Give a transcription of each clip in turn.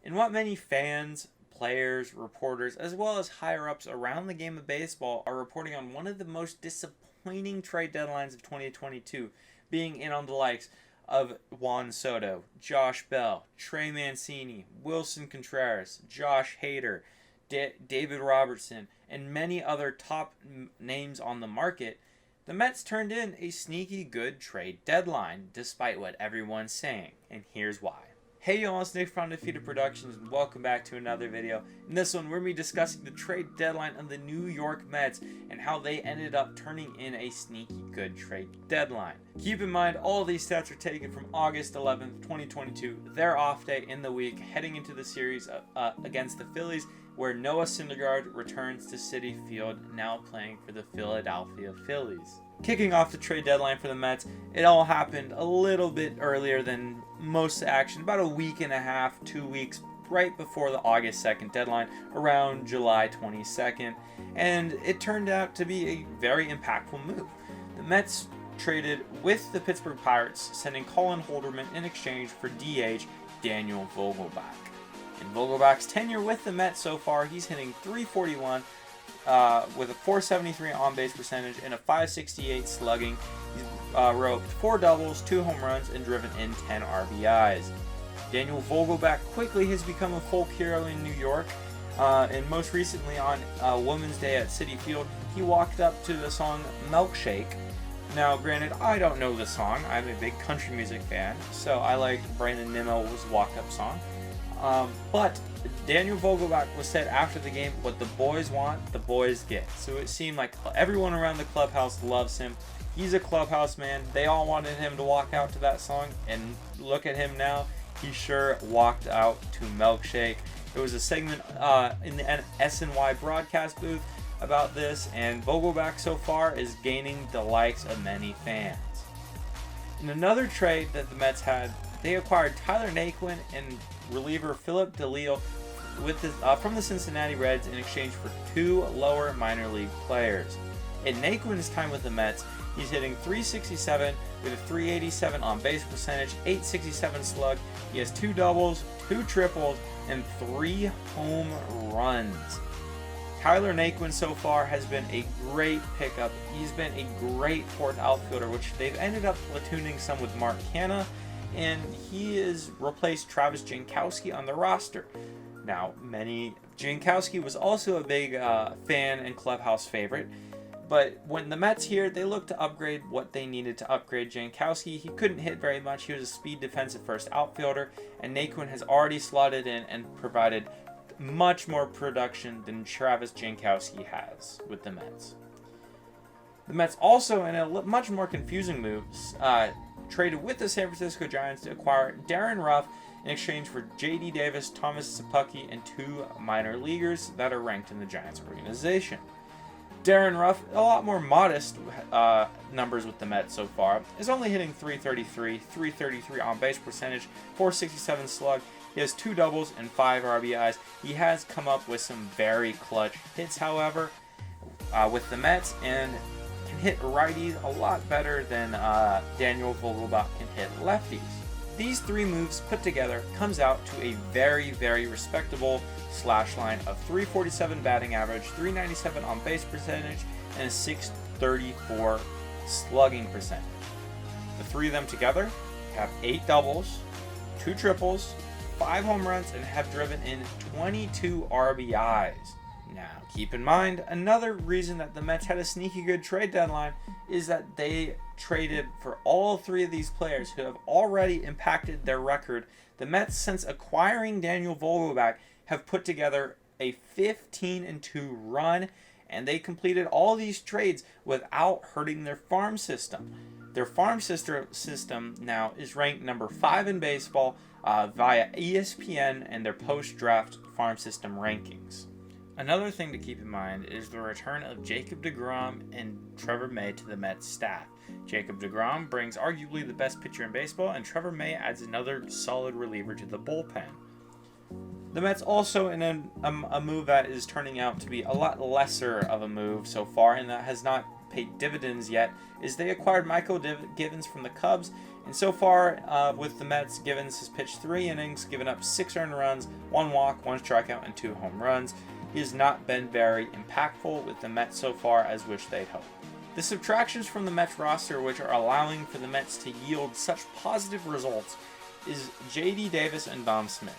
In what many fans, players, reporters, as well as higher-ups around the game of baseball are reporting on one of the most disappointing trade deadlines of 2022, being in on the likes of Juan Soto, Josh Bell, Trey Mancini, Wilson Contreras, Josh Hader, David Robertson, and many other top names on the market. The Mets turned in a sneaky good trade deadline, despite what everyone's saying, and here's why. Hey y'all, it's Nick from Undefeated Productions, and welcome back to another video. In this one, we're going to be discussing the trade deadline of the New York Mets and how they ended up turning in a sneaky good trade deadline. Keep in mind, all of these stats are taken from August 11th, 2022, their off day in the week, heading into the series against the Phillies, where Noah Syndergaard returns to Citi Field, now playing for the Philadelphia Phillies. Kicking off the trade deadline for the Mets, it all happened a little bit earlier than most action, about a week and a half, 2 weeks, right before the August 2nd deadline, around July 22nd, and it turned out to be a very impactful move. The Mets traded with the Pittsburgh Pirates, sending Colin Holderman in exchange for DH Daniel Vogelbach. In Vogelbach's tenure with the Mets so far, he's hitting .341 with a .473 on-base percentage and a .568 slugging. He's roped 4 doubles, 2 home runs, and driven in 10 RBIs. Daniel Vogelbach quickly has become a folk hero in New York, and most recently on Women's Day at Citi Field, he walked up to the song Milkshake. Now, granted, I don't know the song. I'm a big country music fan, so I like Brandon Nimmo's walk-up song. But Daniel Vogelbach was said after the game, what the boys want, the boys get. So it seemed like everyone around the clubhouse loves him. He's a clubhouse man. They all wanted him to walk out to that song, and look at him now. He sure walked out to Milkshake. There was a segment in the SNY broadcast booth about this, and Vogelbach so far is gaining the likes of many fans. In another trade that the Mets had, they acquired Tyler Naquin and reliever Philip DeLeo from the Cincinnati Reds in exchange for 2 lower minor league players. In Naquin's time with the Mets, he's hitting .367 with a .387 on base percentage, .867 slug. He has 2 doubles, 2 triples, and 3 home runs. Tyler Naquin so far has been a great pickup. He's been a great fourth outfielder, which they've ended up platooning some with Mark Canha, and he has replaced Travis Jankowski on the roster. Now, Jankowski was also a big fan and clubhouse favorite, but when the Mets here, they looked to upgrade what they needed to upgrade Jankowski. He couldn't hit very much. He was a speed defensive first outfielder, and Naquin has already slotted in and provided much more production than Travis Jankowski has with the Mets. The Mets also, in a much more confusing move, traded with the San Francisco Giants to acquire Darin Ruf in exchange for J.D. Davis, Thomas Szapucki, and 2 minor leaguers that are ranked in the Giants organization. Darin Ruf, a lot more modest numbers with the Mets so far, is only hitting .333 on base percentage, .467 slug. He has 2 doubles and 5 RBIs. He has come up with some very clutch hits, however, with the Mets, and can hit righties a lot better than Daniel Vogelbach can hit lefties. These 3 moves put together comes out to a very, very respectable slash line of .347 batting average, .397 on base percentage, and a .634 slugging percentage. The 3 of them together have 8 doubles, 2 triples, 5 home runs, and have driven in 22 RBIs. Now, keep in mind, another reason that the Mets had a sneaky good trade deadline is that they traded for all 3 of these players who have already impacted their record. The Mets, since acquiring Daniel Vogelbach, have put together a 15-2 run, and they completed all these trades without hurting their farm system. Their farm system now is ranked number 5 in baseball via ESPN and their post-draft farm system rankings. Another thing to keep in mind is the return of Jacob deGrom and Trevor May to the Mets staff. Jacob deGrom brings arguably the best pitcher in baseball, and Trevor May adds another solid reliever to the bullpen. The Mets also in a move that is turning out to be a lot lesser of a move so far, and that has not paid dividends yet is they acquired Mychal Givens from the Cubs, and so far with the Mets, Givens has pitched 3 innings, given up 6 earned runs, 1 walk, 1 strikeout, and 2 home runs. He has not been very impactful with the Mets so far as which they'd hoped. The subtractions from the Mets roster which are allowing for the Mets to yield such positive results is J.D. Davis and Dom Smith.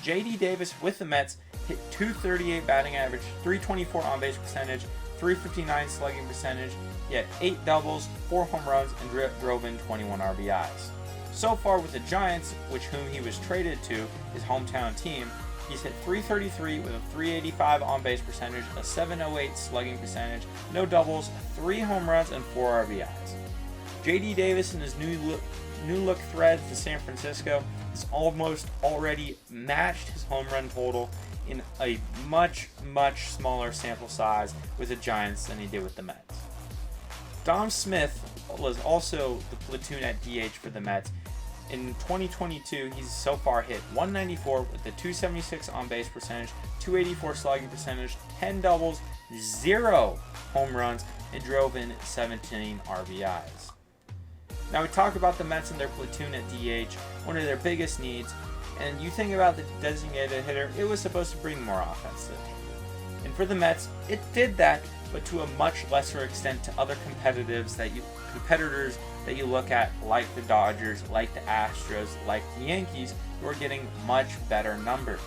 J.D. Davis with the Mets hit .238 batting average, .324 on-base percentage, .359 slugging percentage. He had 8 doubles, 4 home runs, and drove in 21 RBIs. So far with the Giants, whom he was traded to, his hometown team, he's hit .333 with a .385 on-base percentage, a .708 slugging percentage, no doubles, 3 home runs, and 4 RBIs. J.D. Davis in his new look threads to San Francisco has almost already matched his home run total in a much smaller sample size with the Giants than he did with the Mets. Dom Smith was also the platoon at DH for the Mets. In 2022, he's so far hit .194 with a .276 on-base percentage, .284 slugging percentage, 10 doubles, 0 home runs, and drove in 17 RBIs. Now we talk about the Mets and their platoon at DH, one of their biggest needs, and you think about the designated hitter, it was supposed to bring more offense to the table. And for the Mets, it did that, but to a much lesser extent to other competitors that you look at, like the Dodgers, like the Astros, like the Yankees, who are getting much better numbers.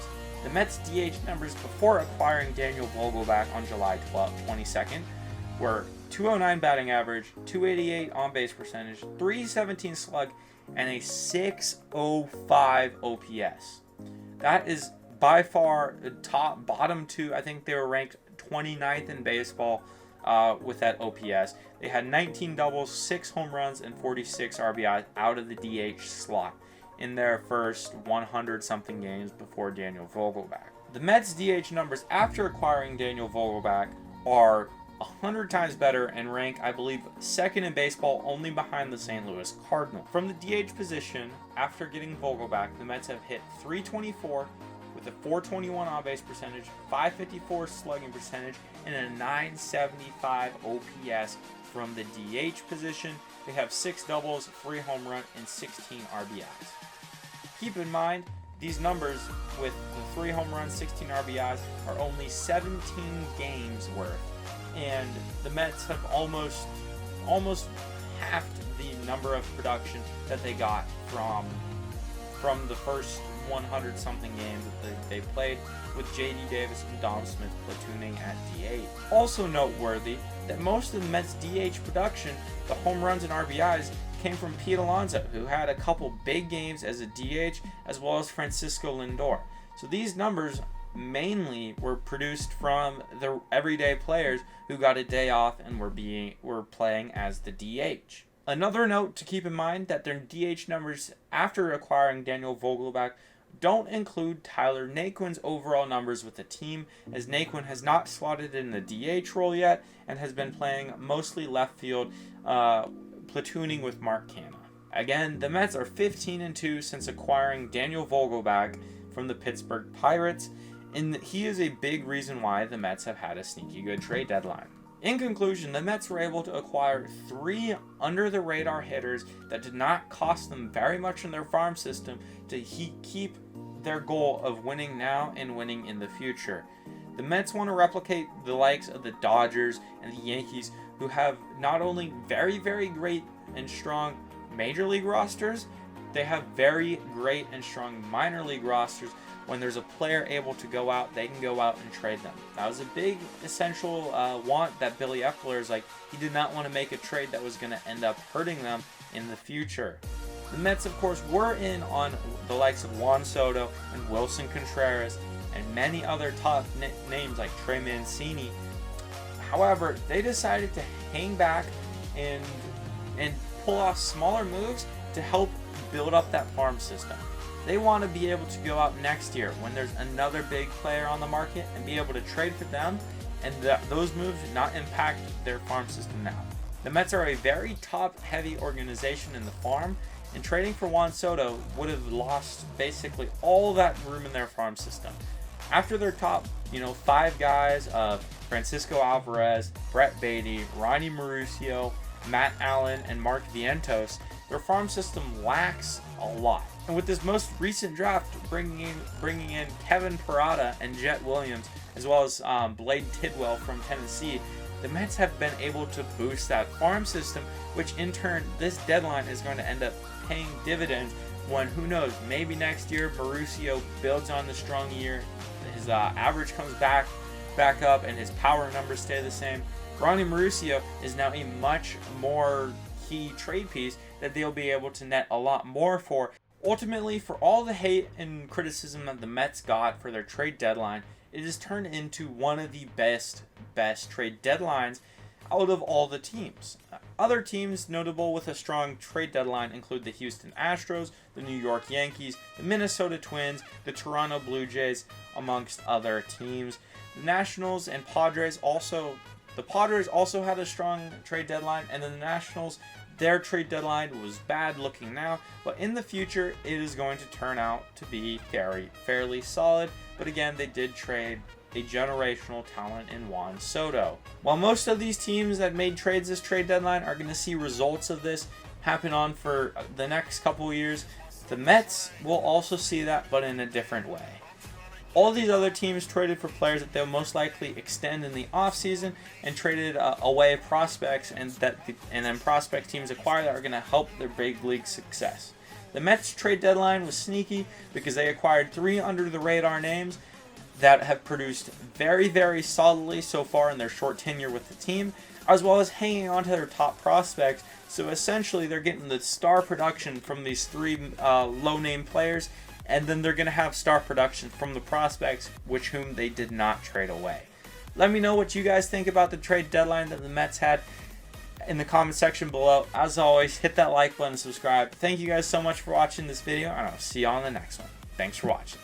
The Mets' DH numbers before acquiring Daniel Vogelbach on July 22nd were .209 batting average, .288 on-base percentage, .317 slug, and a .605 OPS. That is by far the bottom 2. I think they were ranked 29th in baseball with that OPS. They had 19 doubles, 6 home runs, and 46 RBIs out of the DH slot in their first 100-something games before Daniel Vogelbach. The Mets' DH numbers after acquiring Daniel Vogelbach are 100 times better and rank, I believe, second in baseball, only behind the St. Louis Cardinals. From the DH position, after getting Vogelbach, the Mets have hit .324 with a .421 on-base percentage, .554 slugging percentage, and a .975 OPS. From the DH position, they have 6 doubles, 3 home runs, and 16 RBIs. Keep in mind, these numbers with the 3 home runs, 16 RBIs are only 17 games worth. And the Mets have almost halved the number of production that they got from the first 100-something games that they played with J.D. Davis and Dom Smith platooning at DH. Also noteworthy that most of the Mets' DH production, the home runs and RBIs, came from Pete Alonso, who had a couple big games as a DH, as well as Francisco Lindor. So these numbers mainly were produced from the everyday players who got a day off and were playing as the DH. Another note to keep in mind that their DH numbers after acquiring Daniel Vogelbach don't include Tyler Naquin's overall numbers with the team, as Naquin has not slotted in the DH role yet and has been playing mostly left field, platooning with Mark Canha. Again, the Mets are 15-2 since acquiring Daniel Vogelbach from the Pittsburgh Pirates, and he is a big reason why the Mets have had a sneaky good trade deadline. In conclusion, the Mets were able to acquire 3 under-the-radar hitters that did not cost them very much in their farm system to keep their goal of winning now and winning in the future. The Mets want to replicate the likes of the Dodgers and the Yankees, who have not only very great and strong major league rosters, they have very great and strong minor league rosters. When there's a player able to go out, they can go out and trade them. That was a big essential want that Billy Eppler's like. He did not want to make a trade that was going to end up hurting them in the future. The Mets, of course, were in on the likes of Juan Soto and Wilson Contreras and many other top names like Trey Mancini. However, they decided to hang back and pull off smaller moves to help build up that farm system. They want to be able to go out next year when there's another big player on the market and be able to trade for them, and those moves not impact their farm system now. The Mets are a very top-heavy organization in the farm, and trading for Juan Soto would have lost basically all that room in their farm system. After their top, 5 guys of Francisco Alvarez, Brett Beatty, Ronnie Mauricio, Matt Allen, and Mark Vientos, their farm system lacks a lot. And with this most recent draft bringing in Kevin Parada and Jet Williams, as well as Blade Tidwell from Tennessee, the Mets have been able to boost that farm system, which in turn, this deadline is going to end up paying dividends when, who knows, maybe next year Mauricio builds on the strong year, his average comes back up, and his power numbers stay the same. Ronnie Mauricio is now a much more key trade piece that they'll be able to net a lot more for. Ultimately, for all the hate and criticism that the Mets got for their trade deadline, it has turned into one of the best trade deadlines out of all the teams. Other teams notable with a strong trade deadline include the Houston Astros, the New York Yankees, the Minnesota Twins, the Toronto Blue Jays, amongst other teams. The Nationals and Padres also had a strong trade deadline, and then the Nationals, their trade deadline was bad looking now, but in the future it is going to turn out to be fairly solid. But again, they did trade a generational talent in Juan Soto. While most of these teams that made trades this trade deadline are going to see results of this happen on for the next couple of years, the Mets will also see that, but in a different way. All these other teams traded for players that they'll most likely extend in the offseason and traded away prospects, and then prospect teams acquire that are going to help their big league success. The Mets trade deadline was sneaky because they acquired 3 under-the-radar names that have produced very solidly so far in their short tenure with the team, as well as hanging on to their top prospects. So essentially they're getting the star production from these 3 low-name players, and then they're going to have star production from the prospects, whom they did not trade away. Let me know what you guys think about the trade deadline that the Mets had in the comment section below. As always, hit that like button and subscribe. Thank you guys so much for watching this video, and I'll see you on the next one. Thanks for watching.